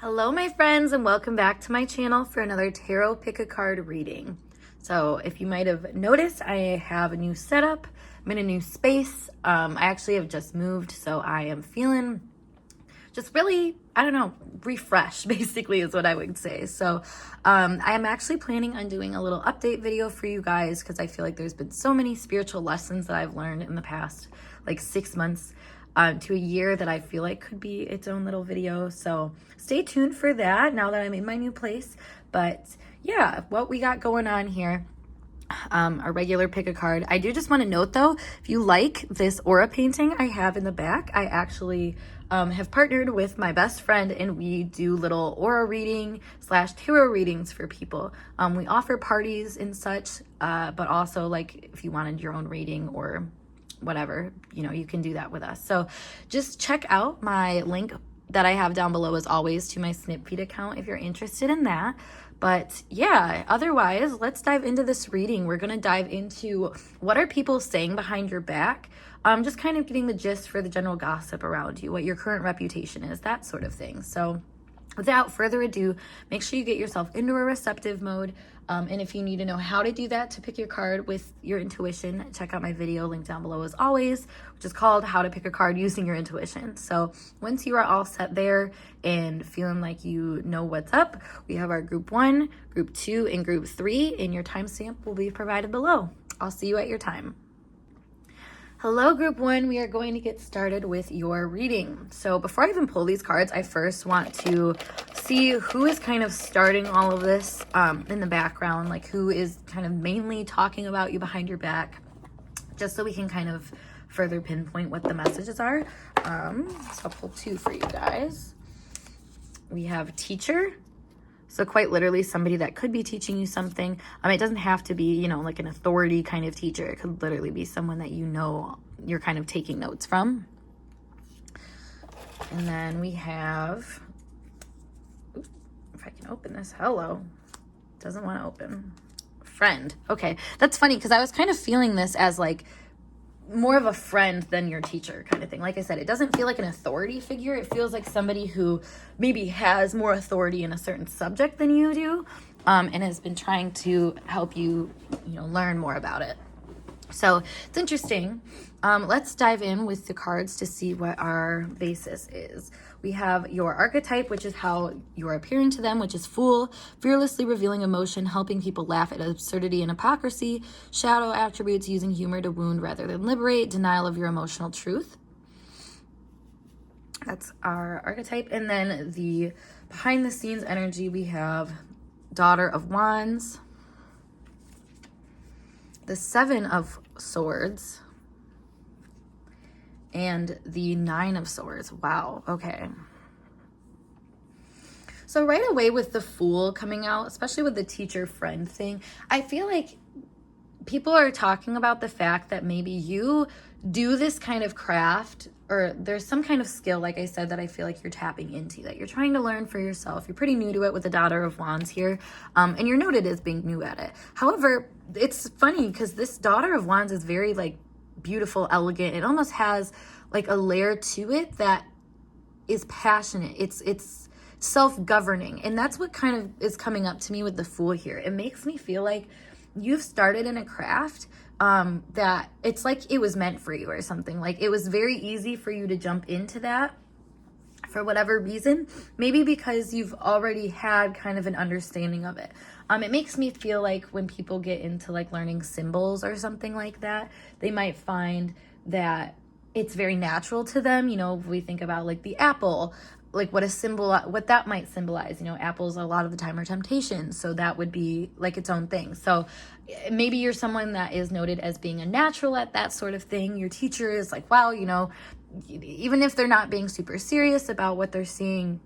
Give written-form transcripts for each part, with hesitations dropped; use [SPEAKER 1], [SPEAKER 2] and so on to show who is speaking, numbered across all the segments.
[SPEAKER 1] Hello my friends, and welcome back to my channel for another tarot pick a card reading. So if you might have noticed, I have a new setup. I'm in a new space. I actually have just moved, so I am feeling just really, refreshed basically is what I would say. So I am actually planning on doing a little update video for you guys because I feel like there's been so many spiritual lessons that I've learned in the past like 6 months to a year that I feel like could be its own little video. So stay tuned for that now that I'm in my new place. But yeah, what we got going on here, a regular pick a card. I do just want to note though, if you like this aura painting I have in the back, I actually have partnered with my best friend and we do little aura reading / tarot readings for people. We offer parties and such, but also like if you wanted your own reading or whatever, you can do that with us. So just check out my link that I have down below as always to my Snipfeed account if you're interested in that. But yeah, otherwise, let's dive into this reading. We're going to dive into what are people saying behind your back, just kind of getting the gist for the general gossip around you, what your current reputation is, that sort of thing. So without further ado, make sure you get yourself into a receptive mode. And if you need to know how to do that to pick your card with your intuition, check out my video linked down below as always, which is called How to Pick a Card Using Your Intuition. So once you are all set there and feeling like you know what's up, we have our group 1, group 2, and group 3, and your timestamp will be provided below. I'll see you at your time. Hello, group 1. We are going to get started with your reading. So before I even pull these cards, I first want to see who is kind of starting all of this in the background, like who is kind of mainly talking about you behind your back, just so we can kind of further pinpoint what the messages are. So I'll pull 2 for you guys. We have teacher. So quite literally somebody that could be teaching you something. It doesn't have to be, like an authority kind of teacher. It could literally be someone that you're kind of taking notes from. And then we have, if I can open this, hello. Doesn't want to open. Friend. Okay, that's funny because I was kind of feeling this as like more of a friend than your teacher kind of thing. Like I said, it doesn't feel like an authority figure. It feels like somebody who maybe has more authority in a certain subject than you do, and has been trying to help you, learn more about it. So it's interesting. Let's dive in with the cards to see what our basis is. We have your archetype, which is how you're appearing to them, which is Fool, fearlessly revealing emotion, helping people laugh at absurdity and hypocrisy, shadow attributes, using humor to wound rather than liberate, denial of your emotional truth. That's our archetype. And then the behind the scenes energy, we have Daughter of Wands, the 7 of Swords, and the 9 of Swords. Wow, okay. So right away with the Fool coming out, especially with the teacher friend thing, I feel like people are talking about the fact that maybe you do this kind of craft, or there's some kind of skill, like I said, that I feel like you're tapping into, that you're trying to learn for yourself. You're pretty new to it with the Daughter of Wands here, and you're noted as being new at it. However, it's funny because this Daughter of Wands is very like beautiful, elegant. It almost has like a layer to it that is passionate. It's self-governing, and that's what kind of is coming up to me with the Fool here. It makes me feel like you've started in a craft that it's like it was meant for you or something. Like it was very easy for you to jump into that for whatever reason, maybe because you've already had kind of an understanding of it. It makes me feel like when people get into like learning symbols or something like that, they might find that it's very natural to them. If we think about like the apple, like what that might symbolize, apples a lot of the time are temptation. So that would be like its own thing. So maybe you're someone that is noted as being a natural at that sort of thing. Your teacher is like, wow, even if they're not being super serious about what they're seeing,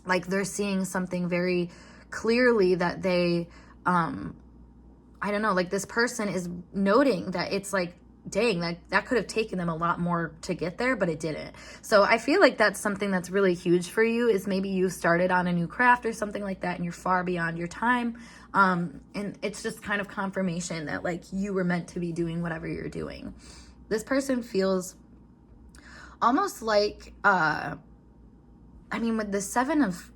[SPEAKER 1] like they're seeing something very clearly that they, like this person is noting that it's like, dang, that could have taken them a lot more to get there, but it didn't. So I feel like that's something that's really huge for you, is maybe you started on a new craft or something like that and you're far beyond your time. And it's just kind of confirmation that like you were meant to be doing whatever you're doing. This person feels almost like, with the 7 of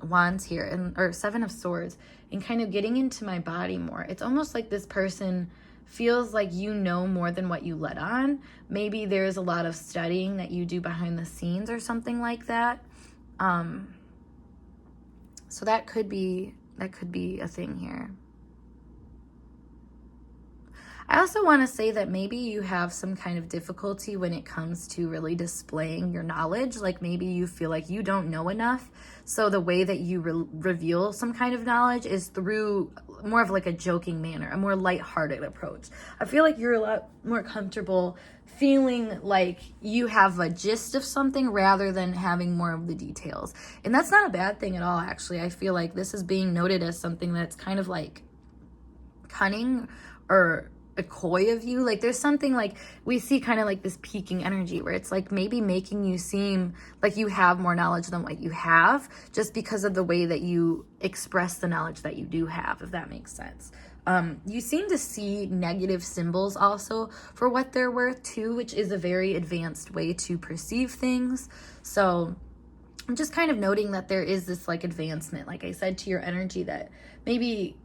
[SPEAKER 1] Wands here, or Seven of Swords, and kind of getting into my body more. It's almost like this person feels like you know more than what you let on. Maybe there's a lot of studying that you do behind the scenes or something like that. So that could be a thing here. I also want to say that maybe you have some kind of difficulty when it comes to really displaying your knowledge. Like maybe you feel like you don't know enough. So the way that you reveal some kind of knowledge is through more of like a joking manner, a more lighthearted approach. I feel like you're a lot more comfortable feeling like you have a gist of something rather than having more of the details. And that's not a bad thing at all, actually. I feel like this is being noted as something that's kind of like cunning or a coy of you. Like there's something like we see kind of like this peaking energy where it's like maybe making you seem like you have more knowledge than what you have, just because of the way that you express the knowledge that you do have, if that makes sense. You seem to see negative symbols also for what they're worth too, which is a very advanced way to perceive things. So I'm just kind of noting that there is this like advancement, like I said, to your energy that maybe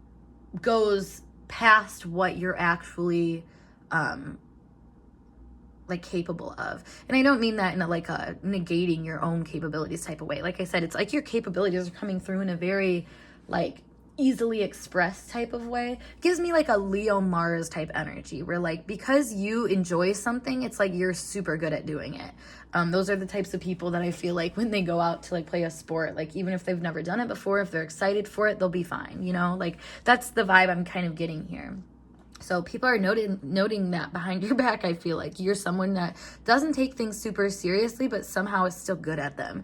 [SPEAKER 1] goes past what you're actually like capable of. And I don't mean that in a like a negating your own capabilities type of way. Like I said, it's like your capabilities are coming through in a very like easily expressed type of way. It gives me like a Leo Mars type energy where like because you enjoy something, it's like you're super good at doing it. Those are the types of people that I feel like when they go out to like play a sport, like even if they've never done it before, if they're excited for it, they'll be fine, you know? Like that's the vibe I'm kind of getting here. So people are noting that behind your back. I feel like you're someone that doesn't take things super seriously, but somehow is still good at them.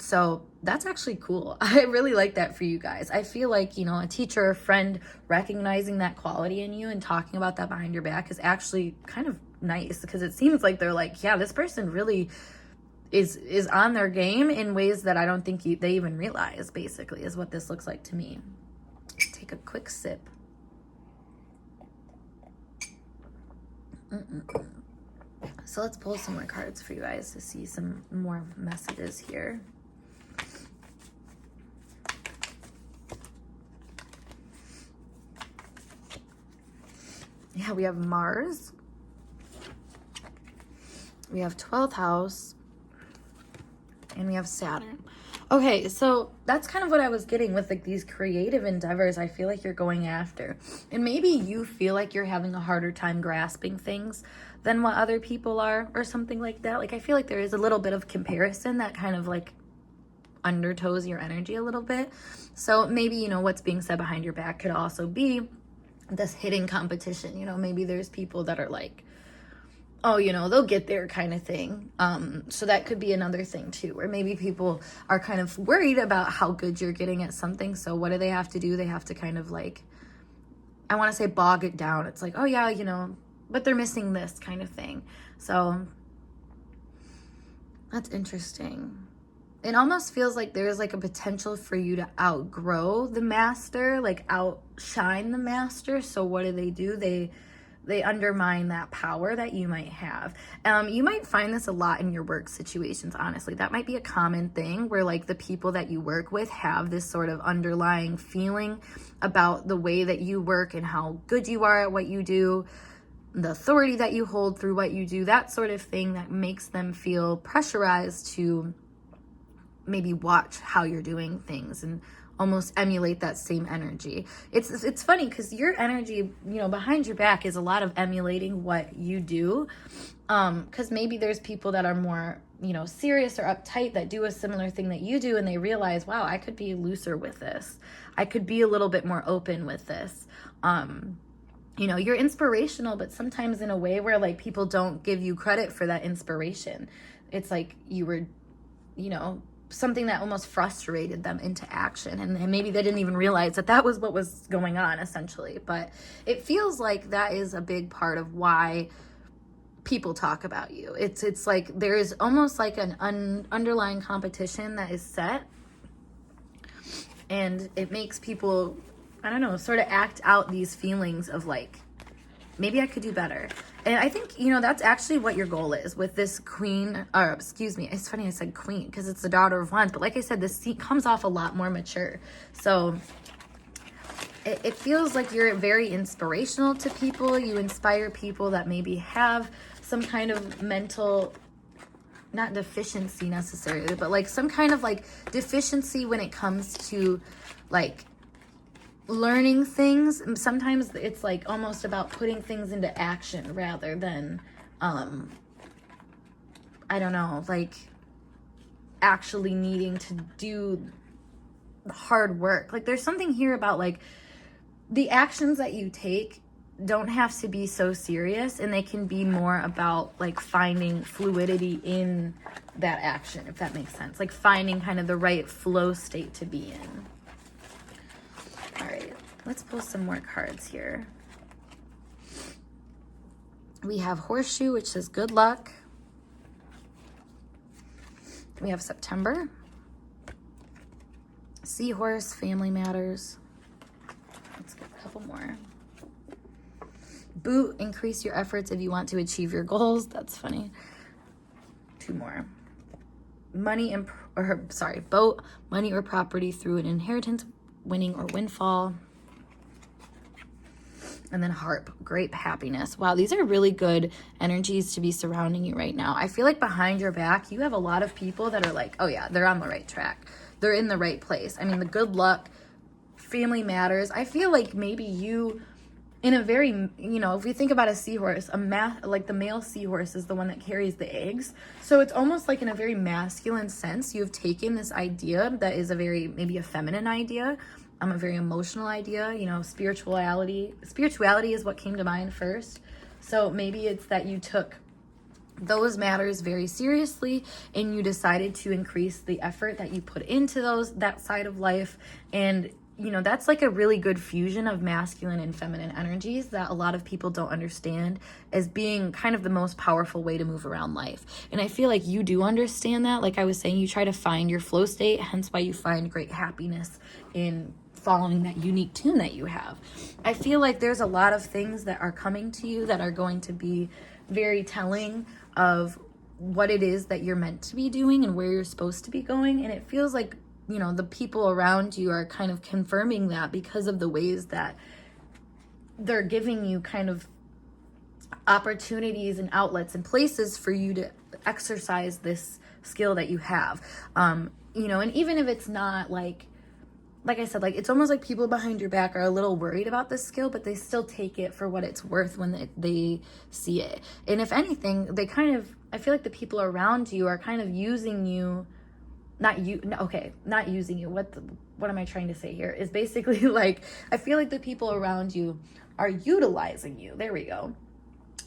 [SPEAKER 1] So that's actually cool. I really like that for you guys. I feel like, you know, a teacher or a friend recognizing that quality in you and talking about that behind your back is actually kind of nice, because it seems like they're like, yeah, this person really is on their game in ways that I don't think they even realize, basically, is what this looks like to me. Take a quick sip. So let's pull some more cards for you guys to see some more messages here. Yeah, we have Mars. We have 12th house. And we have Saturn. Okay, so that's kind of what I was getting with like these creative endeavors I feel like you're going after. And maybe you feel like you're having a harder time grasping things than what other people are or something like that. Like I feel like there is a little bit of comparison that kind of like undertows your energy a little bit. So maybe, you know, what's being said behind your back could also be this hidden competition. You know, maybe there's people that are like, oh, you know, they'll get there kind of thing. So that could be another thing too, where maybe people are kind of worried about how good you're getting at something. So what do they have to do? They have to kind of like, I want to say bog it down. It's like, oh yeah, you know, but they're missing this kind of thing. So that's interesting. It almost feels like there's like a potential for you to outgrow the master, like outshine the master. So what do? They undermine that power that you might have. You might find this a lot in your work situations, honestly. That might be a common thing where like the people that you work with have this sort of underlying feeling about the way that you work and how good you are at what you do, the authority that you hold through what you do, that sort of thing that makes them feel pressurized to maybe watch how you're doing things and almost emulate that same energy. It's funny because your energy, you know, behind your back is a lot of emulating what you do. Because maybe there's people that are more, you know, serious or uptight that do a similar thing that you do, and they realize, wow, I could be looser with this. I could be a little bit more open with this. You know, you're inspirational, but sometimes in a way where like people don't give you credit for that inspiration. It's like you were, you know, something that almost frustrated them into action, and maybe they didn't even realize that that was what was going on essentially. But it feels like that is a big part of why people talk about you. It's like there is almost like an underlying competition that is set, and it makes people, I don't know, sort of act out these feelings of like maybe I could do better. And I think, that's actually what your goal is with this queen, or excuse me, it's funny I said queen because it's the daughter of wands, but like I said, this seat comes off a lot more mature. So it feels like you're very inspirational to people. You inspire people that maybe have some kind of mental, not deficiency necessarily, but like some kind of like deficiency when it comes to like learning things. Sometimes it's like almost about putting things into action rather than I don't know, like actually needing to do hard work. Like there's something here about like the actions that you take don't have to be so serious, and they can be more about like finding fluidity in that action, if that makes sense. Like finding kind of the right flow state to be in. All right, let's pull some more cards here. We have Horseshoe, which says good luck. We have September. Seahorse, family matters. Let's get a couple more. Boot, increase your efforts if you want to achieve your goals. That's funny. 2 more. Boat, money or property through an inheritance, winning or windfall. And then harp, great happiness. Wow, these are really good energies to be surrounding you right now. I feel like behind your back, you have a lot of people that are like, oh yeah, they're on the right track. They're in the right place. I mean, the good luck, family matters. I feel like maybe you, in a very, if we think about a seahorse, like the male seahorse is the one that carries the eggs. So it's almost like in a very masculine sense, you've taken this idea that is maybe a feminine idea, a very emotional idea, spirituality. Spirituality is what came to mind first. So maybe it's that you took those matters very seriously and you decided to increase the effort that you put into that side of life. And that's like a really good fusion of masculine and feminine energies that a lot of people don't understand as being kind of the most powerful way to move around life. And I feel like you do understand that. Like I was saying, you try to find your flow state, hence why you find great happiness in following that unique tune that you have. I feel like there's a lot of things that are coming to you that are going to be very telling of what it is that you're meant to be doing and where you're supposed to be going. And it feels like the people around you are kind of confirming that because of the ways that they're giving you kind of opportunities and outlets and places for you to exercise this skill that you have. And even if it's not like I said, like it's almost like people behind your back are a little worried about this skill, but they still take it for what it's worth when they see it. And if anything, I feel like the people around you are kind of using you. Not using you. What am I trying to say here? Is basically like, I feel like the people around you are utilizing you. There we go.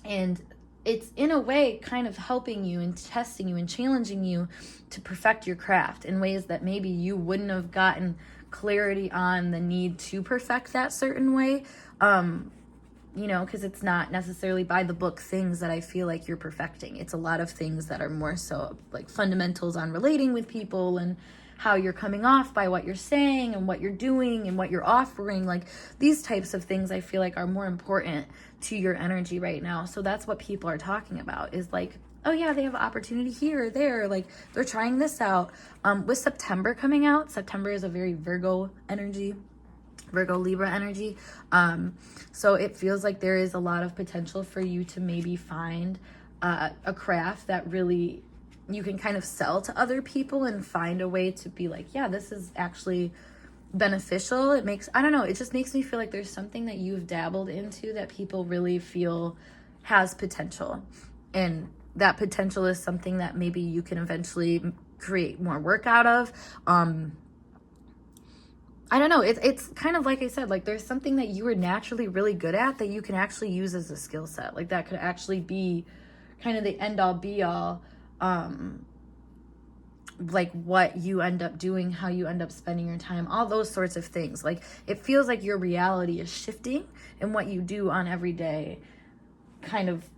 [SPEAKER 1] And it's in a way kind of helping you and testing you and challenging you to perfect your craft in ways that maybe you wouldn't have gotten clarity on the need to perfect that certain way. Because it's not necessarily by the book things that I feel like you're perfecting. It's a lot of things that are more so like fundamentals on relating with people and how you're coming off by what you're saying and what you're doing and what you're offering. Like these types of things I feel like are more important to your energy right now. So that's what people are talking about is like, oh yeah, they have an opportunity here or there. Like they're trying this out. With September coming out, September is a very Virgo Libra energy. So it feels like there is a lot of potential for you to maybe find a craft that really you can kind of sell to other people and find a way to be like, yeah, this is actually beneficial. It just makes me feel like there's something that you've dabbled into that people really feel has potential. And that potential is something that maybe you can eventually create more work out of. I don't know. It's kind of like I said, like there's something that you were naturally really good at that you can actually use as a skill set. Like that could actually be kind of the end all be all, like what you end up doing, how you end up spending your time, all those sorts of things. Like it feels like your reality is shifting and what you do on everyday kind of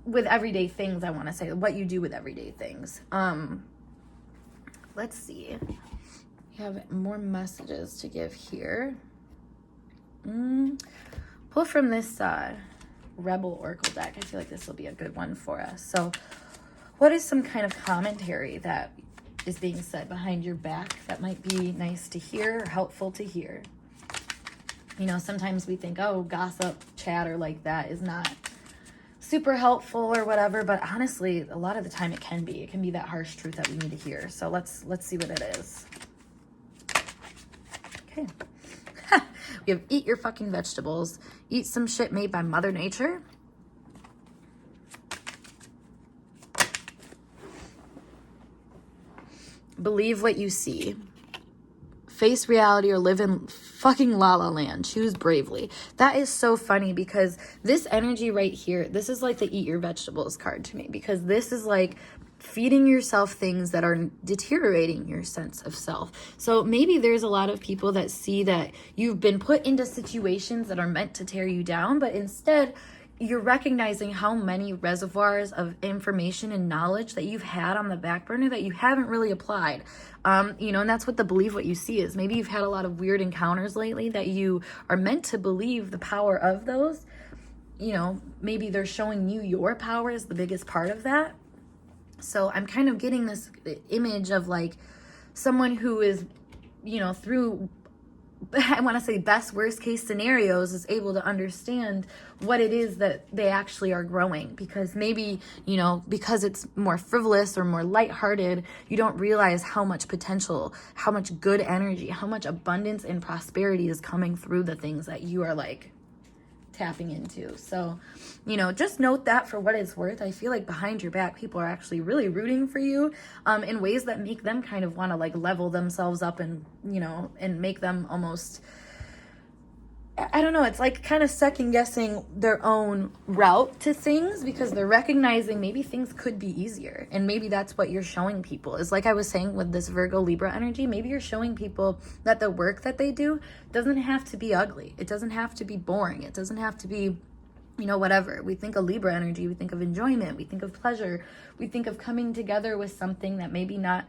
[SPEAKER 1] with everyday things. I want to say what you do with everyday things. Let's see. We have more messages to give here. Pull pull from this Rebel Oracle deck. I feel like this will be a good one for us. So what is some kind of commentary that is being said behind your back that might be nice to hear or helpful to hear? You know, sometimes we think, oh, gossip, chatter like that is not super helpful or whatever, but honestly, a lot of the time it can be. It can be that harsh truth that we need to hear. So let's see what it is. Okay. We have eat your fucking vegetables. Eat some shit made by Mother Nature. Believe what you see. Face reality or live in fucking la la land. Choose bravely. That is so funny because this energy right here, this is like the eat your vegetables card to me, because this is like feeding yourself things that are deteriorating your sense of self. So maybe there's a lot of people that see that you've been put into situations that are meant to tear you down, but instead you're recognizing how many reservoirs of information and knowledge that you've had on the back burner that you haven't really applied. You know, and that's what the believe what you see is. Maybe you've had a lot of weird encounters lately that you are meant to believe the power of those. You know, maybe they're showing you your power is the biggest part of that. So I'm kind of getting this image of like someone who is, you know, through, I want to say best worst case scenarios, is able to understand what it is that they actually are growing, because maybe, you know, because it's more frivolous or more lighthearted, you don't realize how much potential, how much good energy, how much abundance and prosperity is coming through the things that you are like tapping into. So, you know, just note that for what it's worth. I feel like behind your back, people are actually really rooting for you in ways that make them kind of want to like level themselves up and, you know, and make them almost, I don't know, it's like kind of second guessing their own route to things, because they're recognizing maybe things could be easier. And maybe that's what you're showing people, is like I was saying with this Virgo Libra energy, maybe you're showing people that the work that they do doesn't have to be ugly. It doesn't have to be boring. It doesn't have to be, you know, whatever. We think of Libra energy, we think of enjoyment, we think of pleasure, we think of coming together with something that maybe not,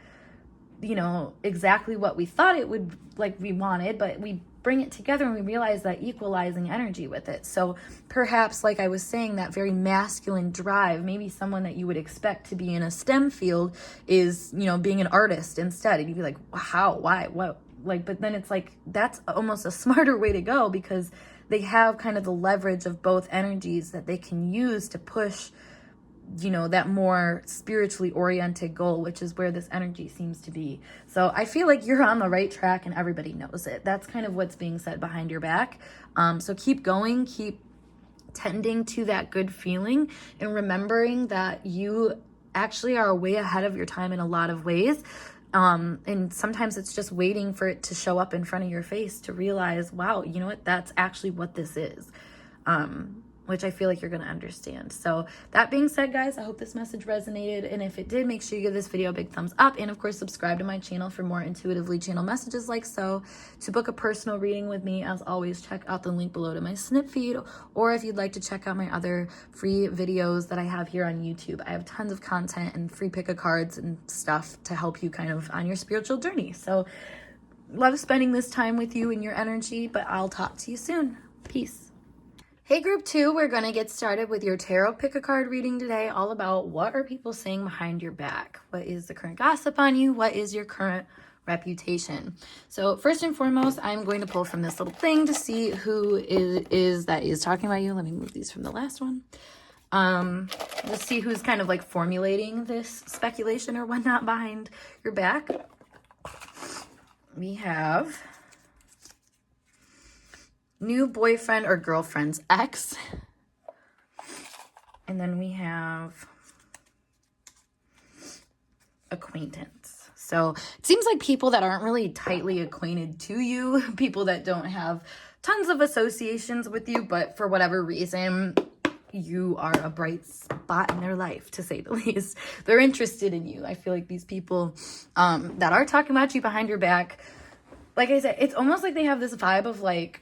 [SPEAKER 1] you know, exactly what we thought it would, like we wanted, but we bring it together and we realize that equalizing energy with it. So perhaps, like I was saying, that very masculine drive, maybe someone that you would expect to be in a STEM field is, you know, being an artist instead. And you'd be like, how, why, what? Like, but then it's like, that's almost a smarter way to go, because they have kind of the leverage of both energies that they can use to push, you know, that more spiritually oriented goal, which is where this energy seems to be. So I feel like you're on the right track and everybody knows it. That's kind of what's being said behind your back. So keep going, keep tending to that good feeling, and remembering that you actually are way ahead of your time in a lot of ways. And sometimes it's just waiting for it to show up in front of your face to realize, wow, you know what, that's actually what this is. Which I feel like you're going to understand. So that being said, guys, I hope this message resonated. And if it did, make sure you give this video a big thumbs up. And of course, subscribe to my channel for more intuitively channeled messages like so. To book a personal reading with me, as always, check out the link below to my snip feed. Or if you'd like to check out my other free videos that I have here on YouTube, I have tons of content and free pick-a-cards and stuff to help you kind of on your spiritual journey. So love spending this time with you and your energy, but I'll talk to you soon. Peace. Hey group 2, we're going to get started with your tarot pick a card reading today, all about what are people saying behind your back? What is the current gossip on you? What is your current reputation? So first and foremost, I'm going to pull from this little thing to see who is that is talking about you. Let me move these from the last one. Let's see who's kind of like formulating this speculation or whatnot behind your back. We have new boyfriend or girlfriend's ex. And then we have acquaintance. So it seems like people that aren't really tightly acquainted to you, people that don't have tons of associations with you, but for whatever reason, you are a bright spot in their life, to say the least. They're interested in you. I feel like these people that are talking about you behind your back, like I said, it's almost like they have this vibe of like,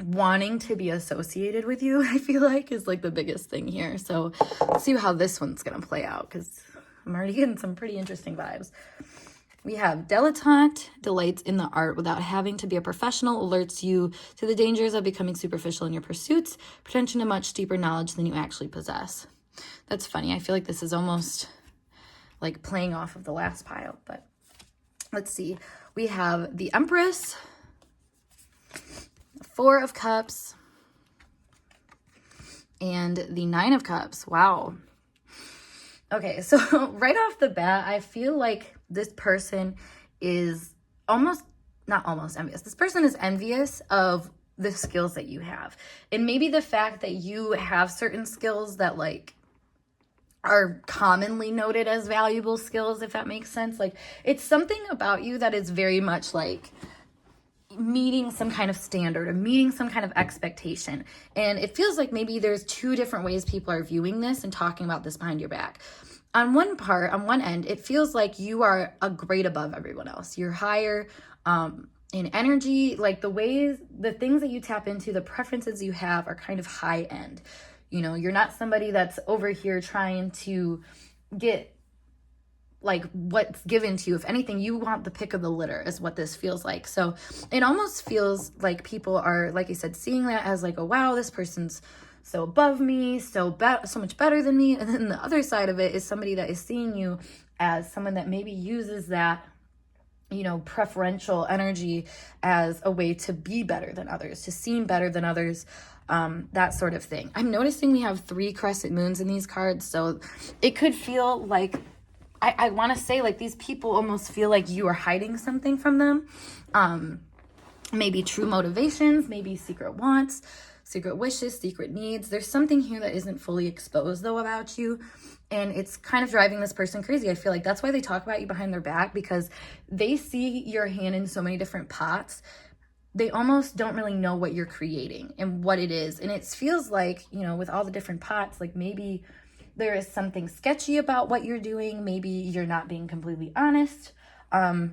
[SPEAKER 1] wanting to be associated with you, I feel like, is like the biggest thing here. So let's see how this one's gonna play out, because I'm already getting some pretty interesting vibes. We have dilettante, delights in the art without having to be a professional, alerts you to the dangers of becoming superficial in your pursuits, pretension to much deeper knowledge than you actually possess. That's funny. I feel like this is almost like playing off of the last pile, but let's see. We have the Empress, the Four of Cups, and the Nine of Cups. Wow. Okay, so right off the bat, I feel like this person is not almost envious. This person is envious of the skills that you have. And maybe the fact that you have certain skills that like are commonly noted as valuable skills, if that makes sense. Like it's something about you that is very much like meeting some kind of standard or meeting some kind of expectation. And it feels like maybe there's two different ways people are viewing this and talking about this behind your back. On one end, it feels like you are a grade above everyone else. You're higher in energy, like the things that you tap into, the preferences you have are kind of high end. You know, you're not somebody that's over here trying to get like what's given to you. If anything, you want the pick of the litter is what this feels like. So it almost feels like people are, like I said, seeing that as like, oh, wow, this person's so above me, so much better than me. And then the other side of it is somebody that is seeing you as someone that maybe uses that, you know, preferential energy as a way to be better than others, to seem better than others, that sort of thing. I'm noticing we have 3 crescent moons in these cards. So it could feel like, I want to say like these people almost feel like you are hiding something from them. Maybe true motivations, maybe secret wants, secret wishes, secret needs. There's something here that isn't fully exposed though about you. And it's kind of driving this person crazy. I feel like that's why they talk about you behind their back, because they see your hand in so many different pots. They almost don't really know what you're creating and what it is. And it feels like, you know, with all the different pots, like maybe there is something sketchy about what you're doing. Maybe you're not being completely honest. I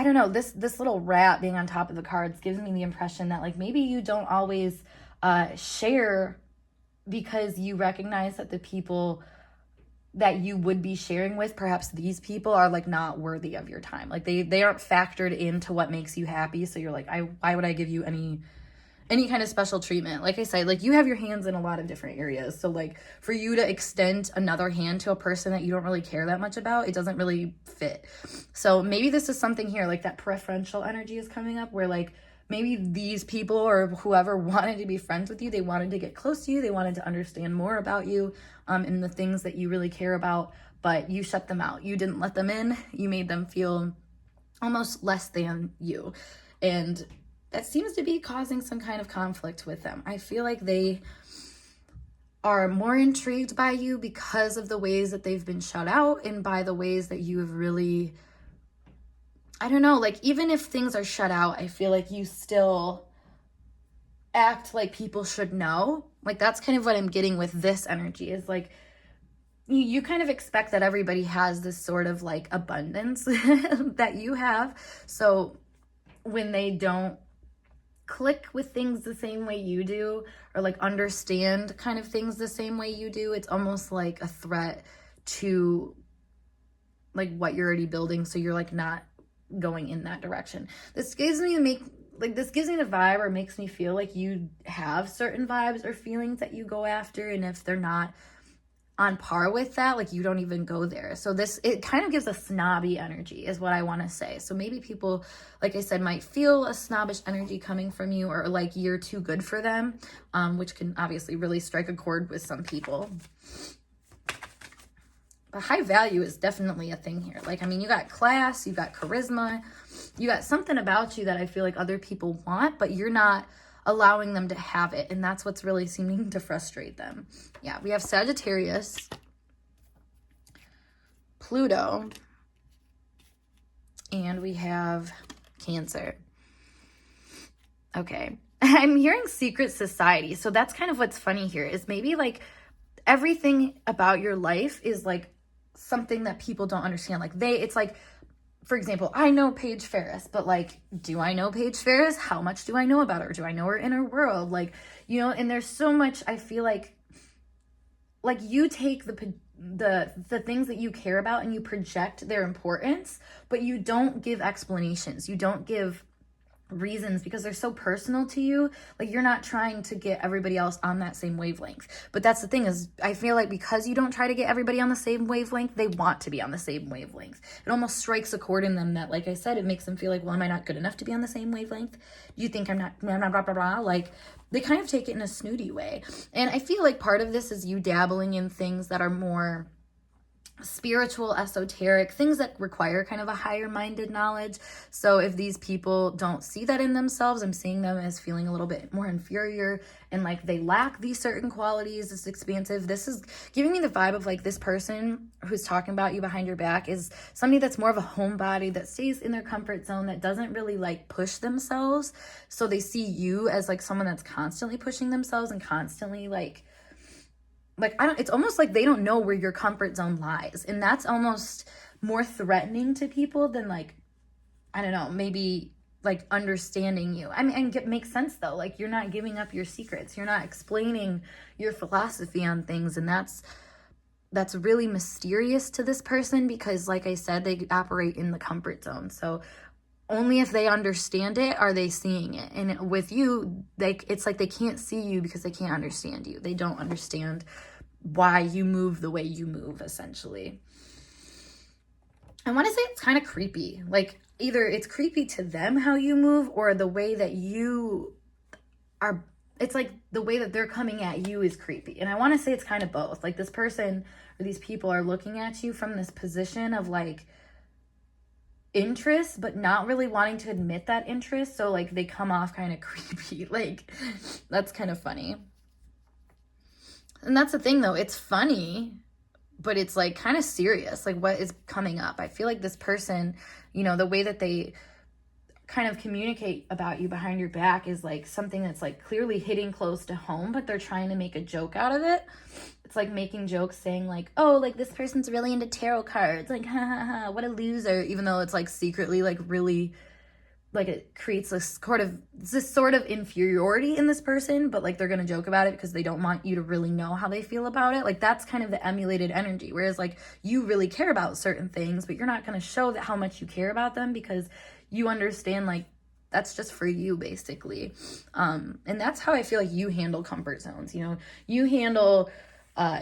[SPEAKER 1] don't know. This little rat being on top of the cards gives me the impression that like maybe you don't always share because you recognize that the people that you would be sharing with, perhaps these people are like not worthy of your time. Like they aren't factored into what makes you happy. So you're like, why would I give you any kind of special treatment? Like I said, like you have your hands in a lot of different areas. So like for you to extend another hand to a person that you don't really care that much about, it doesn't really fit. So maybe this is something here, like that preferential energy is coming up where like maybe these people or whoever wanted to be friends with you, they wanted to get close to you, they wanted to understand more about you and the things that you really care about, but you shut them out. You didn't let them in. You made them feel almost less than you. And that seems to be causing some kind of conflict with them. I feel like they are more intrigued by you because of the ways that they've been shut out and by the ways that you have really, I don't know, like even if things are shut out, I feel like you still act like people should know. Like that's kind of what I'm getting with this energy is like, you kind of expect that everybody has this sort of like abundance that you have. So when they don't click with things the same way you do or like understand kind of things the same way you do, it's almost like a threat to like what you're already building, so you're like not going in that direction. This gives me the vibe or makes me feel like you have certain vibes or feelings that you go after, and if they're not on par with that, like you don't even go there. So it kind of gives a snobby energy is what I want to say. So maybe people, like I said, might feel a snobbish energy coming from you, or like you're too good for them, which can obviously really strike a chord with some people. But high value is definitely a thing here. Like, I mean, you got class, you got charisma, you got something about you that I feel like other people want, but you're not allowing them to have it. And that's what's really seeming to frustrate them. Yeah, we have Sagittarius, Pluto, and we have Cancer. Okay. I'm hearing secret society. So that's kind of what's funny here is maybe like everything about your life is like something that people don't understand. Like it's like, for example, I know Paige Ferris, but like, do I know Paige Ferris? How much do I know about her? Do I know her inner world? Like, you know, and there's so much, I feel like you take the things that you care about, and you project their importance, but you don't give explanations. You don't give reasons because they're so personal to you. Like, you're not trying to get everybody else on that same wavelength. But that's the thing, is I feel like because you don't try to get everybody on the same wavelength, they want to be on the same wavelength. It almost strikes a chord in them that, like I said, it makes them feel like, well, am I not good enough to be on the same wavelength? Do you think I'm not blah, blah, blah, blah, blah? Like, they kind of take it in a snooty way. And I feel like part of this is you dabbling in things that are more spiritual, esoteric, things that require kind of a higher minded knowledge. So if these people don't see that in themselves, I'm seeing them as feeling a little bit more inferior and like they lack these certain qualities. It's expansive. This is giving me the vibe of like this person who's talking about you behind your back is somebody that's more of a homebody, that stays in their comfort zone, that doesn't really like push themselves. So they see you as like someone that's constantly pushing themselves and constantly like it's almost like they don't know where your comfort zone lies. And that's almost more threatening to people than like, I don't know, maybe like understanding you. I mean, and it makes sense though. Like, you're not giving up your secrets. You're not explaining your philosophy on things. And that's really mysterious to this person because, like I said, they operate in the comfort zone. So only if they understand it are they seeing it. And with you, it's like they can't see you because they can't understand you. They don't understand why you move the way you move, essentially. I want to say it's kind of creepy. Like, either it's creepy to them how you move, or the way that you are, it's like the way that they're coming at you is creepy. And I want to say it's kind of both. Like, this person or these people are looking at you from this position of like interest, but not really wanting to admit that interest. So like they come off kind of creepy. Like, that's kind of funny. And that's the thing though, it's funny, but it's like kind of serious, like what is coming up. I feel like this person, you know, the way that they kind of communicate about you behind your back is like something that's like clearly hitting close to home, but they're trying to make a joke out of it. It's like making jokes saying like, oh, like this person's really into tarot cards, like, ha ha ha, what a loser, even though it's like secretly like really, like it creates this sort of inferiority in this person, but like they're gonna joke about it because they don't want you to really know how they feel about it. Like, that's kind of the emulated energy, whereas like you really care about certain things, but you're not gonna show that how much you care about them because you understand like that's just for you, basically. And that's how I feel like you handle comfort zones. You know, you handle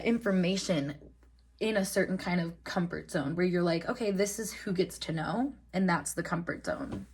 [SPEAKER 1] information in a certain kind of comfort zone where you're like, okay, this is who gets to know, and that's the comfort zone.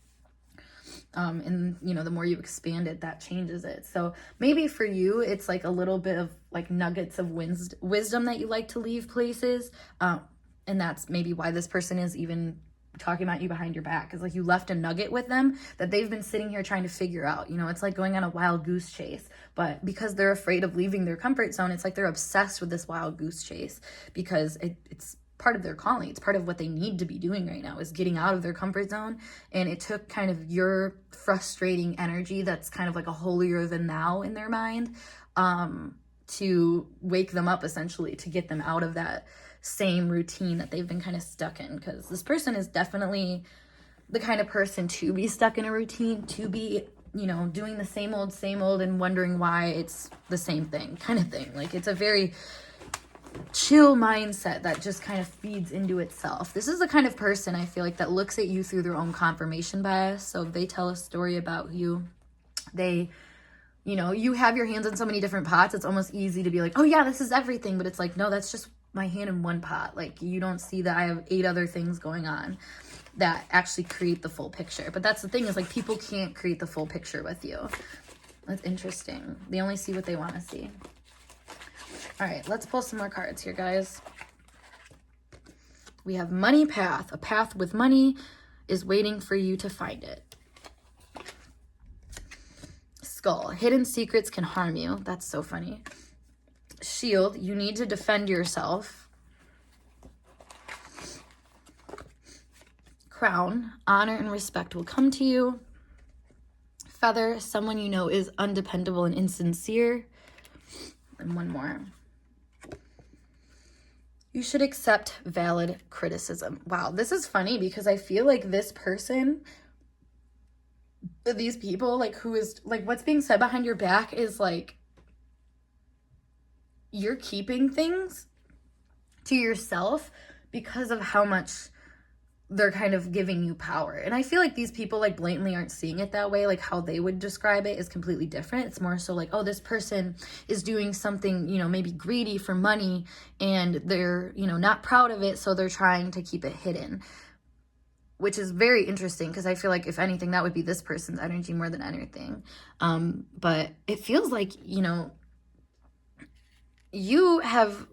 [SPEAKER 1] And you know, the more you expand it, that changes it. So maybe for you, it's like a little bit of like nuggets of wisdom that you like to leave places. And that's maybe why this person is even talking about you behind your back, is like you left a nugget with them that they've been sitting here trying to figure out. You know, it's like going on a wild goose chase, but because they're afraid of leaving their comfort zone, it's like they're obsessed with this wild goose chase because it's part of their calling. It's part of what they need to be doing right now, is getting out of their comfort zone. And it took kind of your frustrating energy that's kind of like a holier than thou in their mind, to wake them up, essentially, to get them out of that same routine that they've been kind of stuck in. Because this person is definitely the kind of person to be stuck in a routine, to be, you know, doing the same old and wondering why it's the same thing kind of thing. Like, it's a very chill mindset that just kind of feeds into itself. This is the kind of person I feel like that looks at you through their own confirmation bias. So if they tell a story about you, they, you know, you have your hands in so many different pots, it's almost easy to be like, oh yeah, this is everything. But it's like, no, that's just my hand in one pot. Like, you don't see that I have 8 other things going on that actually create the full picture. But that's the thing, is like people can't create the full picture with you. That's interesting. They only see what they want to see. All right, let's pull some more cards here, guys. We have money path. A path with money is waiting for you to find it. Skull. Hidden secrets can harm you. That's so funny. Shield. You need to defend yourself. Crown. Honor and respect will come to you. Feather. Someone you know is undependable and insincere. And one more. You should accept valid criticism. Wow, this is funny because I feel like this person, these people, like, who is, like, what's being said behind your back is, like, you're keeping things to yourself because of how much they're kind of giving you power. And I feel like these people like blatantly aren't seeing it that way. Like how they would describe it is completely different. It's more so like, oh, this person is doing something, you know, maybe greedy for money and they're, you know, not proud of it. So they're trying to keep it hidden, which is very interesting because I feel like if anything, that would be this person's energy more than anything. But it feels like, you know, you have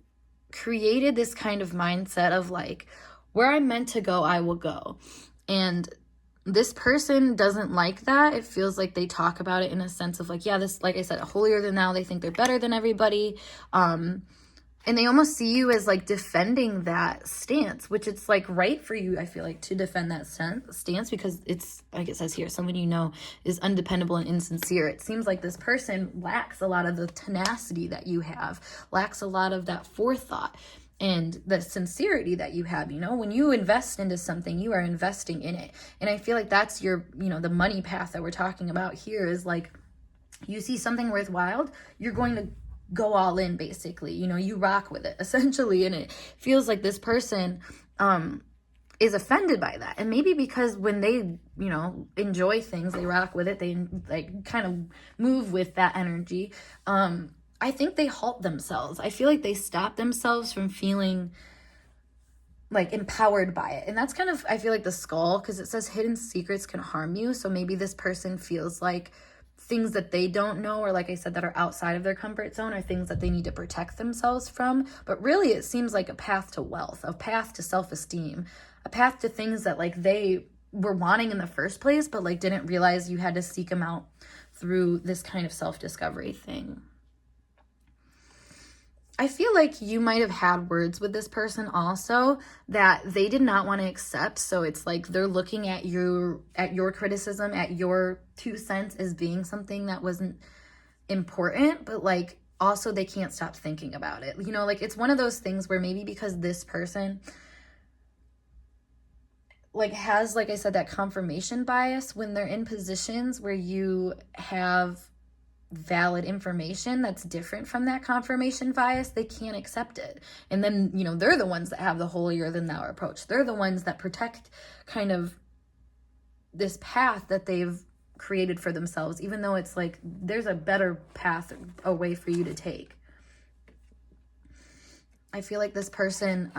[SPEAKER 1] created this kind of mindset of like, where I'm meant to go, I will go. And this person doesn't like that. It feels like they talk about it in a sense of like, yeah, this, like I said, holier than thou. They think they're better than everybody. And they almost see you as like defending that stance, which it's like right for you, I feel like, to defend that stance because it's, like it says here, somebody you know is undependable and insincere. It seems like this person lacks a lot of the tenacity that you have, lacks a lot of that forethought and the sincerity that you have. You know, when you invest into something, you are investing in it. And I feel like that's your, you know, the money path that we're talking about here is like, you see something worthwhile, you're going to go all in, basically. You know, you rock with it essentially. And it feels like this person is offended by that. And maybe because when they, you know, enjoy things, they rock with it, they like kind of move with that energy. I think they halt themselves. I feel like they stop themselves from feeling like empowered by it. And that's kind of, I feel like, the skull, because it says hidden secrets can harm you. So maybe this person feels like things that they don't know, or like I said, that are outside of their comfort zone, are things that they need to protect themselves from. But really it seems like a path to wealth, a path to self-esteem, a path to things that like they were wanting in the first place, but like didn't realize you had to seek them out through this kind of self-discovery thing. I feel like you might have had words with this person also that they did not want to accept. So it's like they're looking at your criticism, at your 2 cents as being something that wasn't important, but like also they can't stop thinking about it. You know, like it's one of those things where maybe because this person like has, like I said, that confirmation bias, when they're in positions where you have valid information that's different from that confirmation bias, they can't accept it. And then, you know, they're the ones that have the holier than thou approach. They're the ones that protect kind of this path that they've created for themselves, even though it's like there's a better path, a way for you to take. I feel like this person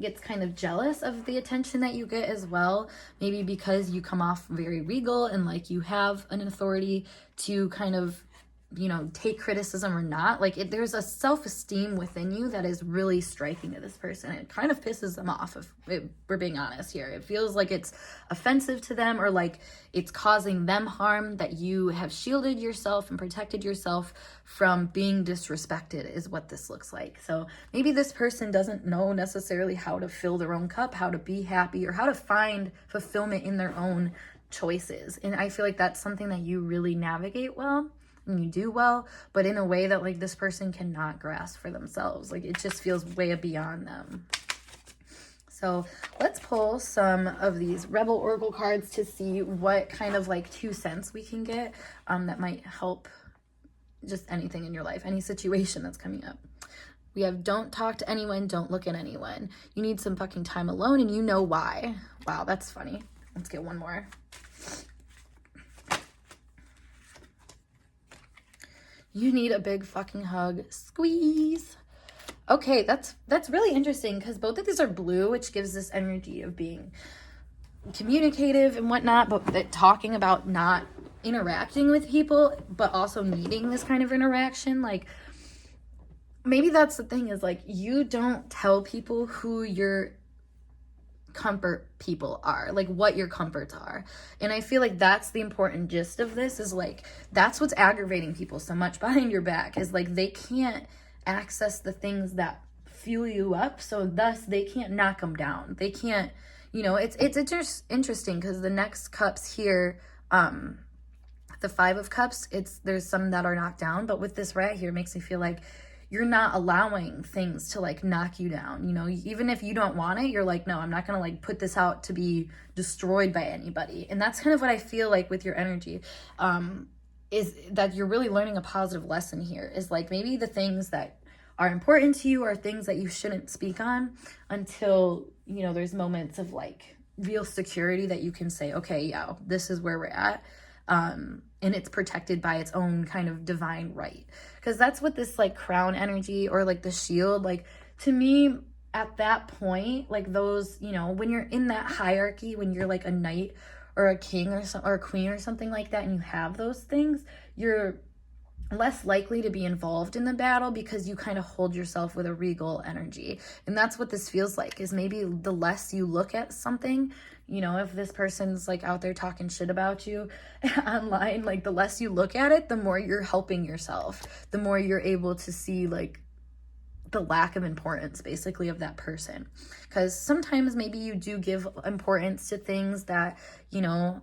[SPEAKER 1] gets kind of jealous of the attention that you get as well, maybe because you come off very regal and like you have an authority to kind of, you know, take criticism or not. Like there's a self-esteem within you that is really striking to this person. It kind of pisses them off, if we're being honest here. It feels like it's offensive to them, or like it's causing them harm, that you have shielded yourself and protected yourself from being disrespected, is what this looks like. So maybe this person doesn't know necessarily how to fill their own cup, how to be happy, or how to find fulfillment in their own choices. And I feel like that's something that you really navigate well and you do well, but in a way that like this person cannot grasp for themselves. Like it just feels way beyond them. So let's pull some of these Rebel Oracle cards to see what kind of like 2 cents we can get that might help just anything in your life, any situation that's coming up. We have don't talk to anyone, don't look at anyone. You need some fucking time alone and you know why. Wow, that's funny. Let's get one more. You need a big fucking hug. Squeeze. Okay, that's really interesting because both of these are blue, which gives this energy of being communicative and whatnot, but talking about not interacting with people, but also needing this kind of interaction. Like maybe that's the thing, is like you don't tell people who your comfort people are, like what your comforts are. And I feel like that's the important gist of this, is like that's what's aggravating people so much behind your back, is like they can't access the things that fuel you up, so thus they can't knock them down. They can't, you know, it's just interesting because the next cups here, the 5 of cups, there's some that are knocked down, but with this right here, it makes me feel like you're not allowing things to like knock you down. You know, even if you don't want it, you're like, no, I'm not gonna like put this out to be destroyed by anybody. And that's kind of what I feel like with your energy, is that you're really learning a positive lesson here, is like maybe the things that are important to you are things that you shouldn't speak on until, you know, there's moments of like real security that you can say, okay, yeah, this is where we're at. And it's protected by its own kind of divine right. Because that's what this like crown energy or like the shield, like to me at that point, like those, you know, when you're in that hierarchy, when you're like a knight or a king or a queen or something like that, and you have those things, you're less likely to be involved in the battle because you kind of hold yourself with a regal energy. And that's what this feels like, is maybe the less you look at something, you know, if this person's like out there talking shit about you online, like the less you look at it, the more you're helping yourself, the more you're able to see like the lack of importance basically of that person. Because sometimes maybe you do give importance to things that, you know,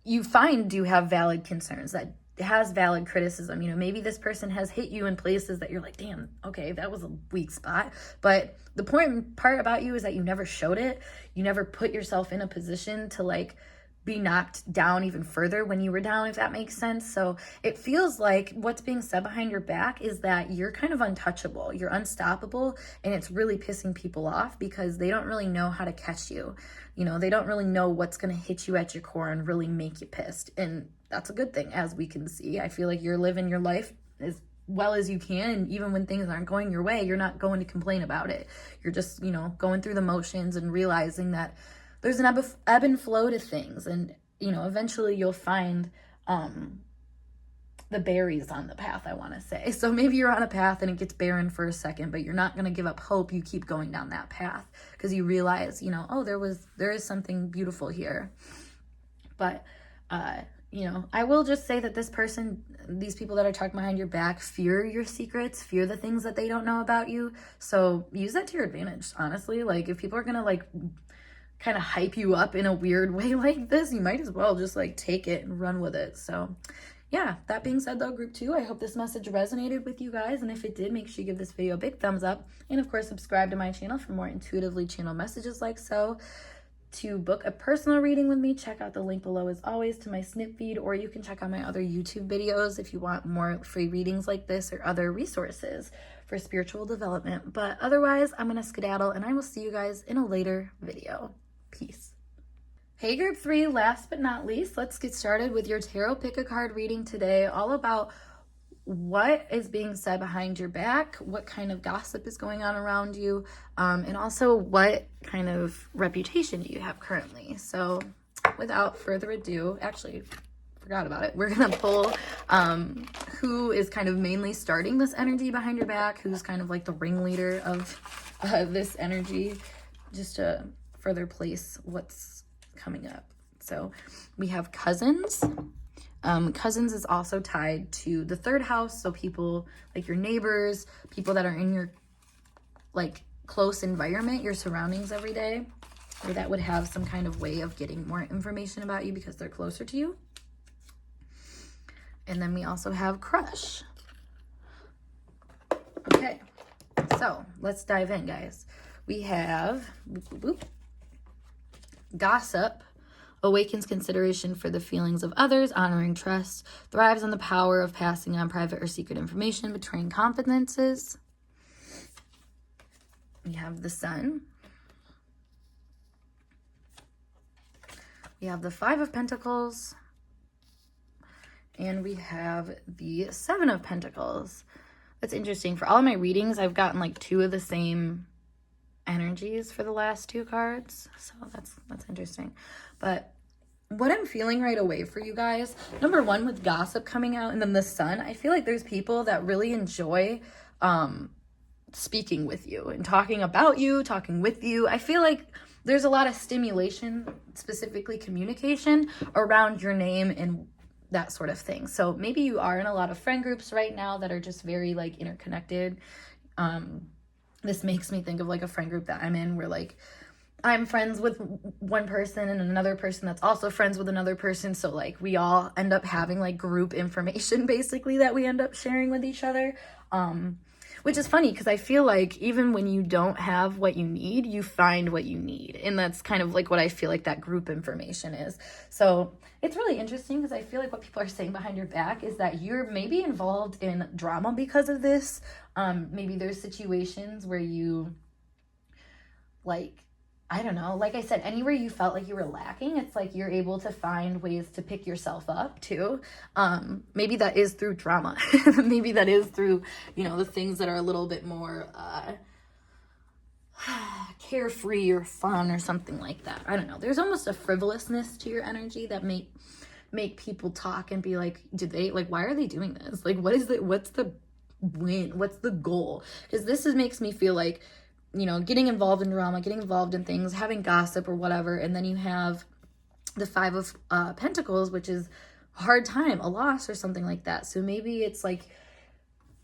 [SPEAKER 1] you find do have valid concerns, that has valid criticism. You know, maybe this person has hit you in places that you're like, damn, okay, that was a weak spot. But the important part about you is that you never showed it. You never put yourself in a position to like be knocked down even further when you were down, if that makes sense. So it feels like what's being said behind your back is that you're kind of untouchable, you're unstoppable, and it's really pissing people off because they don't really know how to catch you. You know, they don't really know what's going to hit you at your core and really make you pissed. And that's a good thing, as we can see. I feel like you're living your life as well as you can, and even when things aren't going your way, you're not going to complain about it. You're just, you know, going through the motions and realizing that there's an ebb and flow to things, and, you know, eventually you'll find the berries on the path, I want to say. So maybe you're on a path and it gets barren for a second, but you're not going to give up hope. You keep going down that path because you realize, you know, oh, there is something beautiful here. But you know, I will just say that this person, these people that are talking behind your back, fear your secrets, fear the things that they don't know about you. So use that to your advantage, honestly. Like, if people are going to like kind of hype you up in a weird way like this, you might as well just like take it and run with it. So yeah, that being said though, group 2, I hope this message resonated with you guys. And if it did, make sure you give this video a big thumbs up. And of course, subscribe to my channel for more intuitively channeled messages like so. To book a personal reading with me, check out the link below as always to my snip feed, or you can check out my other YouTube videos if you want more free readings like this or other resources for spiritual development. But otherwise, I'm going to skedaddle and I will see you guys in a later video. Peace. Hey group 3, last but not least, let's get started with your tarot pick a card reading today, all about what is being said behind your back, what kind of gossip is going on around you, and also what kind of reputation do you have currently. So without further ado, actually forgot about it, we're gonna pull who is kind of mainly starting this energy behind your back, who's kind of like the ringleader of this energy, just to further place what's coming up. So we have cousins. Cousins is also tied to the 3rd house, so people like your neighbors, people that are in your like close environment, your surroundings every day, or that would have some kind of way of getting more information about you because they're closer to you. And then we also have crush. Okay, so let's dive in, guys. We have gossip. Awakens consideration for the feelings of others, honoring trust, thrives on the power of passing on private or secret information, betraying confidences. We have the Sun. We have the 5 of Pentacles. And we have the 7 of Pentacles. That's interesting. For all of my readings, I've gotten like 2 of the same energies for the last 2 cards, so that's interesting. But what I'm feeling right away for you guys, number 1 with gossip coming out, and then the Sun, I feel like there's people that really enjoy speaking with you and talking about you, talking with you. I feel like there's a lot of stimulation, specifically communication around your name and that sort of thing. So maybe you are in a lot of friend groups right now that are just very like interconnected. This makes me think of like a friend group that I'm in where like I'm friends with one person and another person that's also friends with another person. So like we all end up having like group information basically that we end up sharing with each other. Which is funny because I feel like even when you don't have what you need, you find what you need. And that's kind of like what I feel like that group information is. So it's really interesting because I feel like what people are saying behind your back is that you're maybe involved in drama because of this. Maybe there's situations where you, like, I don't know, like I said, anywhere you felt like you were lacking, it's like you're able to find ways to pick yourself up too. Maybe that is through drama. Maybe that is through, you know, the things that are a little bit more carefree or fun or something like that. I don't know. There's almost a frivolousness to your energy that make people talk and be like, why are they doing this? Like, what's the win? What's the goal? Because makes me feel like, you know, getting involved in drama, getting involved in things, having gossip or whatever, and then you have the Five of Pentacles, which is a hard time, a loss or something like that. So maybe it's like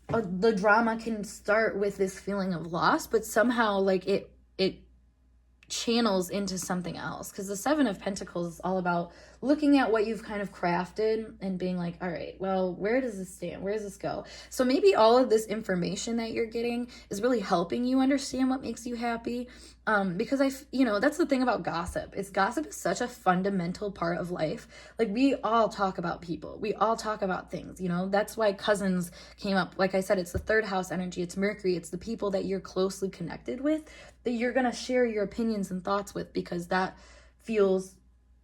[SPEAKER 1] the drama can start with this feeling of loss, but somehow like it channels into something else, because the Seven of Pentacles is all about looking at what you've kind of crafted and being like, all right, well, where does this stand? Where does this go? So maybe all of this information that you're getting is really helping you understand what makes you happy. Because that's the thing about gossip is such a fundamental part of life. Like, we all talk about people. We all talk about things, you know, that's why cousins came up. Like I said, it's the third house energy. It's Mercury. It's the people that you're closely connected with that you're going to share your opinions and thoughts with, because that feels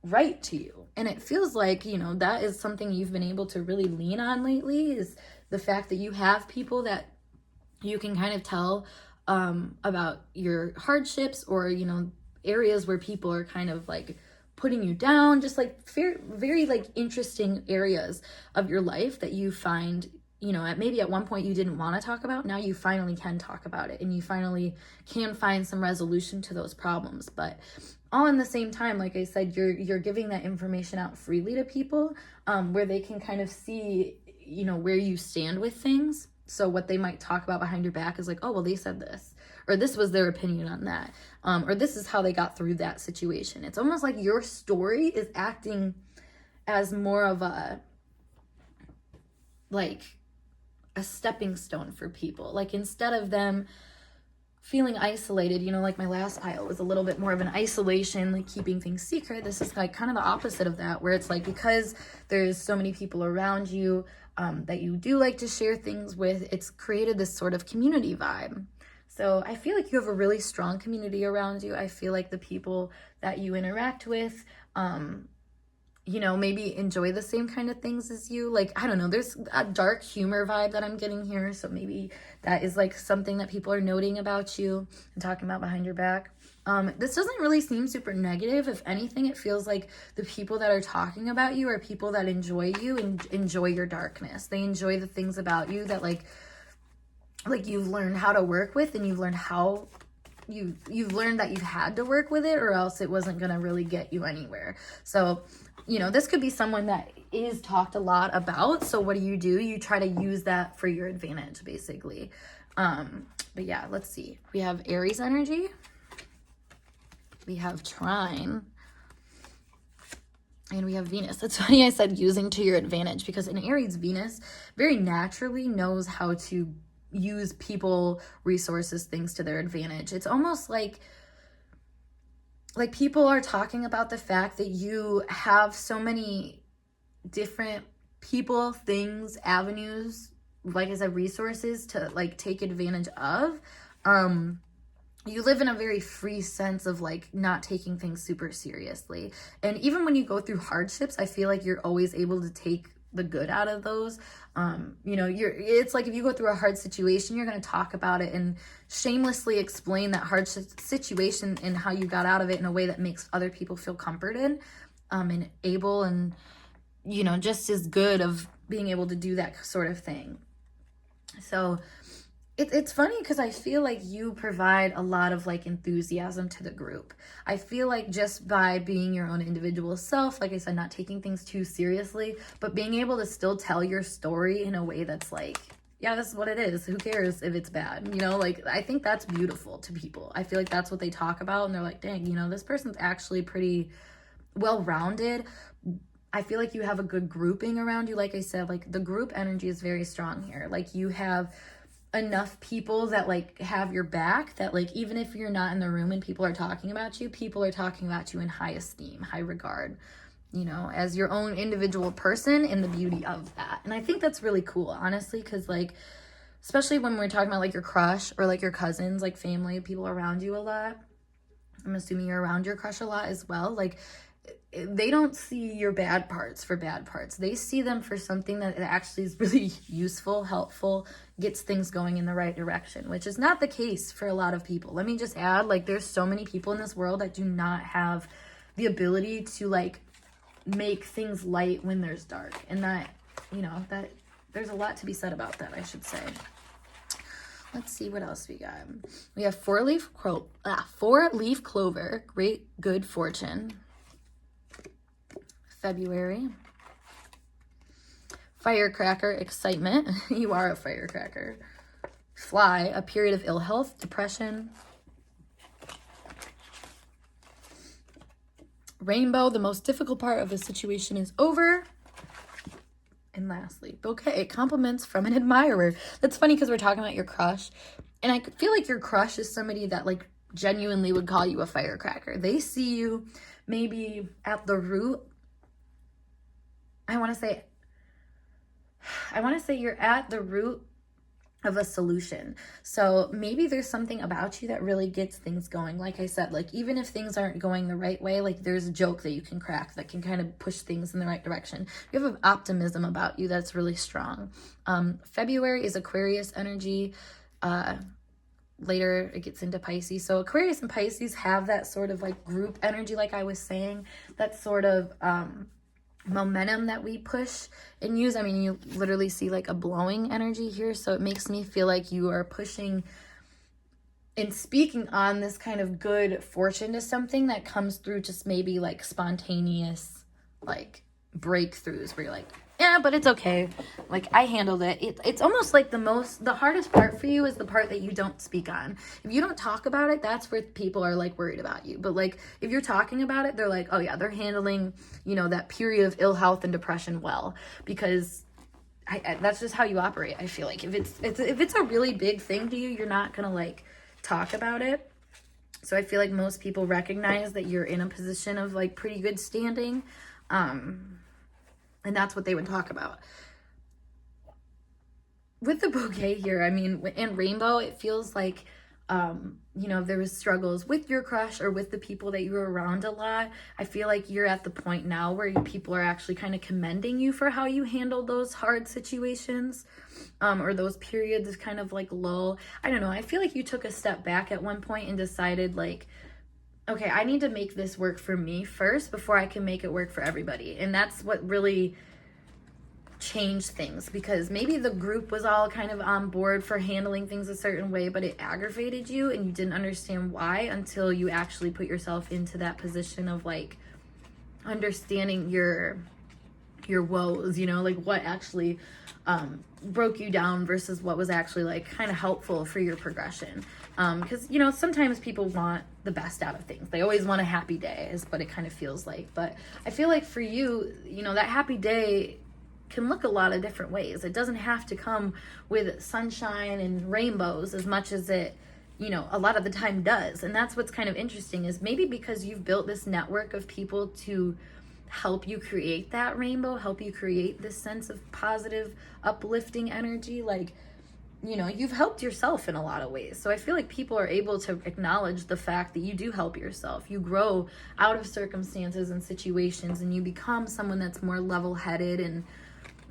[SPEAKER 1] right to you. And it feels like, you know, that is something you've been able to really lean on lately, is the fact that you have people that you can kind of tell about your hardships, or, you know, areas where people are kind of like putting you down, just like very, very like interesting areas of your life that you find, you know, maybe at one point you didn't want to talk about. Now you finally can talk about it, and you finally can find some resolution to those problems. But all in the same time, like I said, you're giving that information out freely to people, where they can kind of see, you know, where you stand with things. So what they might talk about behind your back is like, oh, well, they said this, or this was their opinion on that, or this is how they got through that situation. It's almost like your story is acting as more of a stepping stone for people. Like, instead of them feeling isolated, you know, like my last pile was a little bit more of an isolation, like keeping things secret. This is like kind of the opposite of that, where it's like, because there's so many people around you that you do like to share things with, it's created this sort of community vibe. So I feel like you have a really strong community around you. I feel like the people that you interact with, you know, maybe enjoy the same kind of things as you. Like, I don't know, there's a dark humor vibe that I'm getting here. So maybe that is like something that people are noting about you and talking about behind your back. This doesn't really seem super negative. If anything, it feels like the people that are talking about you are people that enjoy you and enjoy your darkness. They enjoy the things about you that like you've learned how to work with, and you've learned how you've learned that you had to work with it, or else it wasn't going to really get you anywhere. So, you know, this could be someone that is talked a lot about. So what do? You try to use that for your advantage, basically. But yeah, let's see. We have Aries energy. We have Trine. And we have Venus. That's funny I said using to your advantage, because in Aries, Venus very naturally knows how to use people, resources, things to their advantage. It's almost like people are talking about the fact that you have so many different people, things, avenues, like I said, resources to like take advantage of. You live in a very free sense of like not taking things super seriously. And even when you go through hardships, I feel like you're always able to take the good out of those. You know, it's like if you go through a hard situation, you're going to talk about it and shamelessly explain that hard situation and how you got out of it in a way that makes other people feel comforted, and able, and, you know, just as good of being able to do that sort of thing. So it's funny because I feel like you provide a lot of like enthusiasm to the group. I feel like just by being your own individual self, like I said, not taking things too seriously, but being able to still tell your story in a way that's like, yeah, this is what it is. Who cares if it's bad? You know, like, I think that's beautiful to people. I feel like that's what they talk about, and they're like, dang, you know, this person's actually pretty well-rounded. I feel like you have a good grouping around you. Like I said, like the group energy is very strong here. Like you have enough people that like have your back, that like even if you're not in the room and people are talking about you in high esteem, high regard, you know, as your own individual person, and the beauty of that. And I think that's really cool, honestly, because like, especially when we're talking about like your crush or like your cousins, like family, people around you a lot. I'm assuming you're around your crush a lot as well. Like, they don't see your bad parts for bad parts. They see them for something that actually is really useful, helpful, gets things going in the right direction, which is not the case for a lot of people. Let me just add, like, there's so many people in this world that do not have the ability to like make things light when there's dark. And that, you know, that there's a lot to be said about that, I should say. Let's see what else we got. We have four-leaf clover, great good fortune. February. Firecracker, excitement. You are a firecracker. Fly, a period of ill health, depression. Rainbow, the most difficult part of the situation is over. And lastly, bouquet, compliments from an admirer. That's funny because we're talking about your crush. And I feel like your crush is somebody that like genuinely would call you a firecracker. They see you maybe at the root. I want to say you're at the root of a solution. So maybe there's something about you that really gets things going. Like I said, like even if things aren't going the right way, like there's a joke that you can crack that can kind of push things in the right direction. You have an optimism about you that's really strong. February is Aquarius energy. Later it gets into Pisces. So Aquarius and Pisces have that sort of like group energy, like I was saying, that sort of momentum that we push and use. I mean, you literally see like a blowing energy here, so it makes me feel like you are pushing and speaking on this kind of good fortune to something that comes through just maybe like spontaneous like breakthroughs where you're like, yeah, but it's okay, like I handled it. It's almost like the hardest part for you is the part that you don't speak on. If you don't talk about it, that's where people are like worried about you. But like if you're talking about it, they're like, oh yeah, they're handling, you know, that period of ill health and depression well, because that's just how you operate. I feel like if it's a really big thing to you, you're not gonna like talk about it. So I feel like most people recognize that you're in a position of like pretty good standing. And that's what they would talk about. With the bouquet here, I mean, and rainbow, it feels like, you know, there was struggles with your crush or with the people that you were around a lot. I feel like you're at the point now where people are actually kind of commending you for how you handled those hard situations, or those periods of kind of like lull. I don't know. I feel like you took a step back at one point and decided like, okay, I need to make this work for me first before I can make it work for everybody. And that's what really changed things, because maybe the group was all kind of on board for handling things a certain way, but it aggravated you and you didn't understand why until you actually put yourself into that position of like understanding your woes, you know, like what actually broke you down versus what was actually like kind of helpful for your progression. Because, you know, sometimes people want the best out of things. They always want a happy day is what it kind of feels like. But I feel like for you, you know, that happy day can look a lot of different ways. It doesn't have to come with sunshine and rainbows as much as it, you know, a lot of the time does. And that's what's kind of interesting, is maybe because you've built this network of people to help you create that rainbow, help you create this sense of positive, uplifting energy, like, you know, you've helped yourself in a lot of ways. So I feel like people are able to acknowledge the fact that you do help yourself. You grow out of circumstances and situations, and you become someone that's more level-headed and,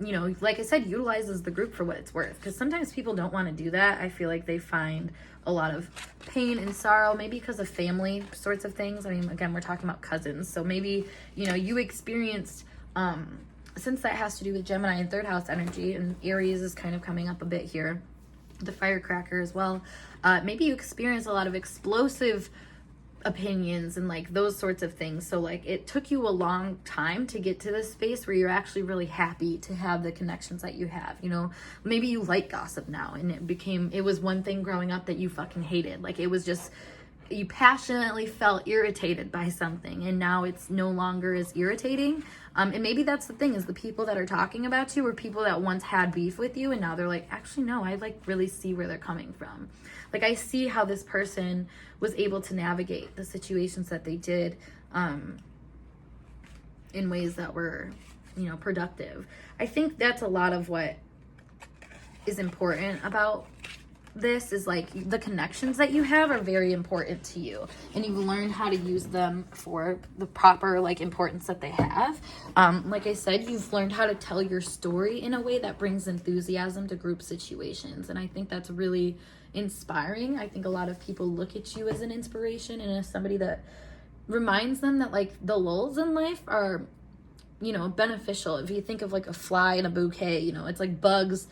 [SPEAKER 1] you know, like I said, utilizes the group for what it's worth. Because sometimes people don't want to do that. I feel like they find a lot of pain and sorrow, maybe because of family sorts of things. I mean, again, we're talking about cousins. So maybe, you know, you experienced, since that has to do with Gemini and third house energy, and Aries is kind of coming up a bit here, the firecracker as well. Maybe you experience a lot of explosive opinions and like those sorts of things. So like it took you a long time to get to this space where you're actually really happy to have the connections that you have. You know, maybe you like gossip now, and it was one thing growing up that you fucking hated. Like it was you passionately felt irritated by something, and now it's no longer as irritating. And maybe that's the thing, is the people that are talking about you were people that once had beef with you, and now they're like, actually, no, I like really see where they're coming from. Like, I see how this person was able to navigate the situations that they did in ways that were, you know, productive. I think that's a lot of what is important about this, is like the connections that you have are very important to you, and you've learned how to use them for the proper like importance that they have. Like I said, you've learned how to tell your story in a way that brings enthusiasm to group situations, and I think that's really inspiring. I think a lot of people look at you as an inspiration and as somebody that reminds them that like the lulls in life are, you know, beneficial. If you think of like a fly in a bouquet, you know, it's like bugs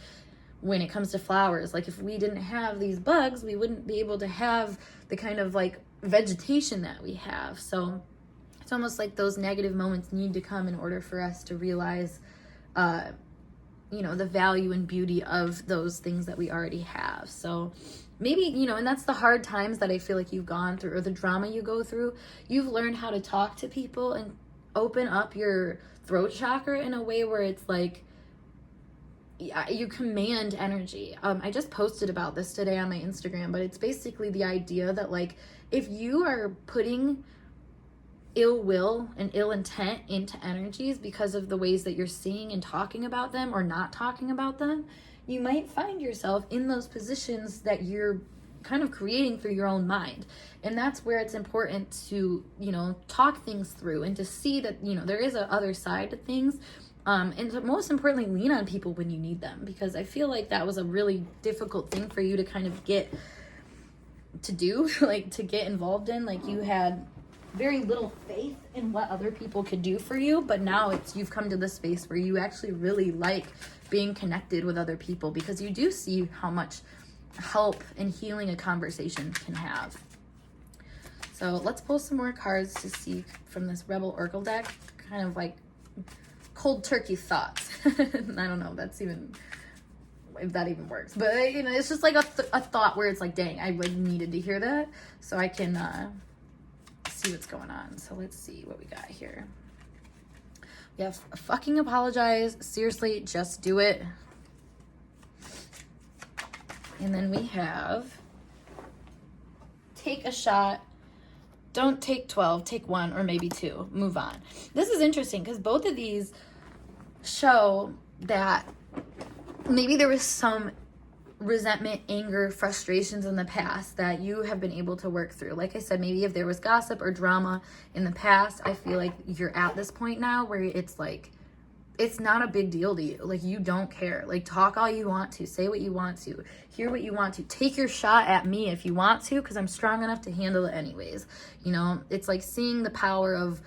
[SPEAKER 1] when it comes to flowers. Like, if we didn't have these bugs, we wouldn't be able to have the kind of like vegetation that we have. So it's almost like those negative moments need to come in order for us to realize, you know, the value and beauty of those things that we already have. So maybe, you know, and that's the hard times that I feel like you've gone through, or the drama you go through. You've learned how to talk to people and open up your throat chakra in a way where it's like, you command energy. I just posted about this today on my Instagram, but it's basically the idea that like, if you are putting ill will and ill intent into energies because of the ways that you're seeing and talking about them or not talking about them, you might find yourself in those positions that you're kind of creating through your own mind. And that's where it's important to, you know, talk things through and to see that, you know, there is a other side to things. And to most importantly, lean on people when you need them, because I feel like that was a really difficult thing for you to kind of get to do, like to get involved in. Like, you had very little faith in what other people could do for you, but now you've come to the space where you actually really like being connected with other people, because you do see how much help and healing a conversation can have. So let's pull some more cards to see from this Rebel Oracle deck, kind of like cold turkey thoughts. I don't know if that even works, but you know, it's just like a thought where it's like, dang, I like needed to hear that so I can see what's going on. So let's see what we got here. We have fucking apologize. Seriously, just do it. And then we have take a shot. Don't take 12, take 1 or maybe 2. Move on. This is interesting because both of these show that maybe there was some resentment, anger, frustrations in the past that you have been able to work through. Like I said, maybe if there was gossip or drama in the past, I feel like you're at this point now where it's like, it's not a big deal to you. Like, you don't care. Like, talk all you want to, say what you want to, hear what you want to, take your shot at me if you want to, because I'm strong enough to handle it anyways. You know, it's like seeing the power of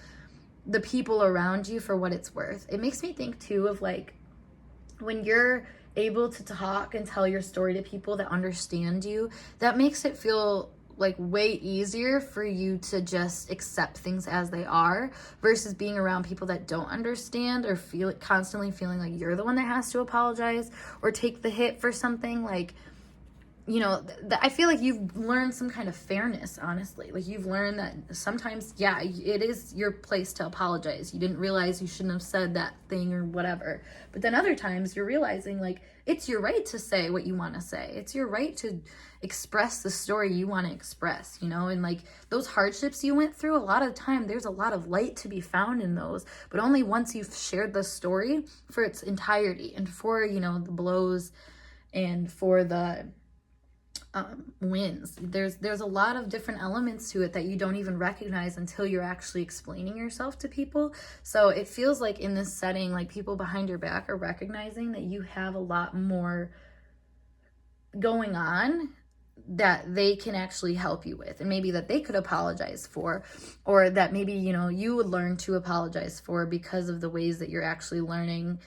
[SPEAKER 1] the people around you for what it's worth. It makes me think too of like, when you're able to talk and tell your story to people that understand you, that makes it feel like way easier for you to just accept things as they are, versus being around people that don't understand or feel it, constantly feeling like you're the one that has to apologize or take the hit for something. Like, you know, I feel like you've learned some kind of fairness, honestly. Like, you've learned that sometimes, yeah, it is your place to apologize. You didn't realize you shouldn't have said that thing or whatever. But then other times you're realizing, like, it's your right to say what you want to say. It's your right to express the story you want to express, you know? And like, those hardships you went through, a lot of time, there's a lot of light to be found in those, but only once you've shared the story for its entirety, and for, you know, the blows and for the wins. There's a lot of different elements to it that you don't even recognize until you're actually explaining yourself to people. So it feels like in this setting, like, people behind your back are recognizing that you have a lot more going on that they can actually help you with, and maybe that they could apologize for, or that maybe, you know, you would learn to apologize for, because of the ways that you're actually learning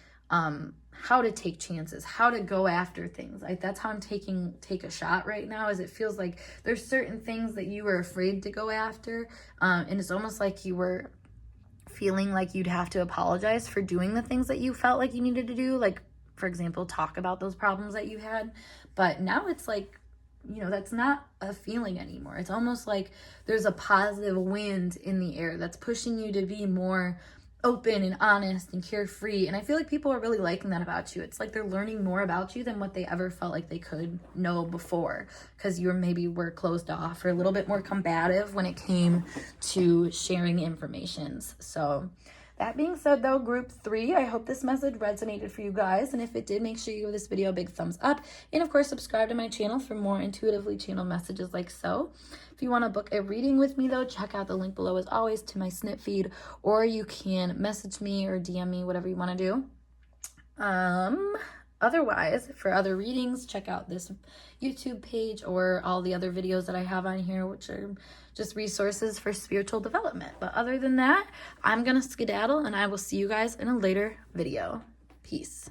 [SPEAKER 1] how to take chances, how to go after things. Like, that's how I'm take a shot right now, is it feels like there's certain things that you were afraid to go after, and it's almost like you were feeling like you'd have to apologize for doing the things that you felt like you needed to do, like, for example, talk about those problems that you had. But now it's like, you know, that's not a feeling anymore. It's almost like there's a positive wind in the air that's pushing you to be more open and honest and carefree. And I feel like people are really liking that about you. It's like they're learning more about you than what they ever felt like they could know before, because you maybe were closed off or a little bit more combative when it came to sharing informations. So that being said, though, group 3, I hope this message resonated for you guys. And if it did, make sure you give this video a big thumbs up. And of course, subscribe to my channel for more intuitively channeled messages like so. If you want to book a reading with me, though, check out the link below as always to my snip feed, or you can message me or DM me, whatever you want to do. Otherwise, for other readings, check out this YouTube page or all the other videos that I have on here, which are just resources for spiritual development. But other than that, I'm going to skedaddle, and I will see you guys in a later video. Peace.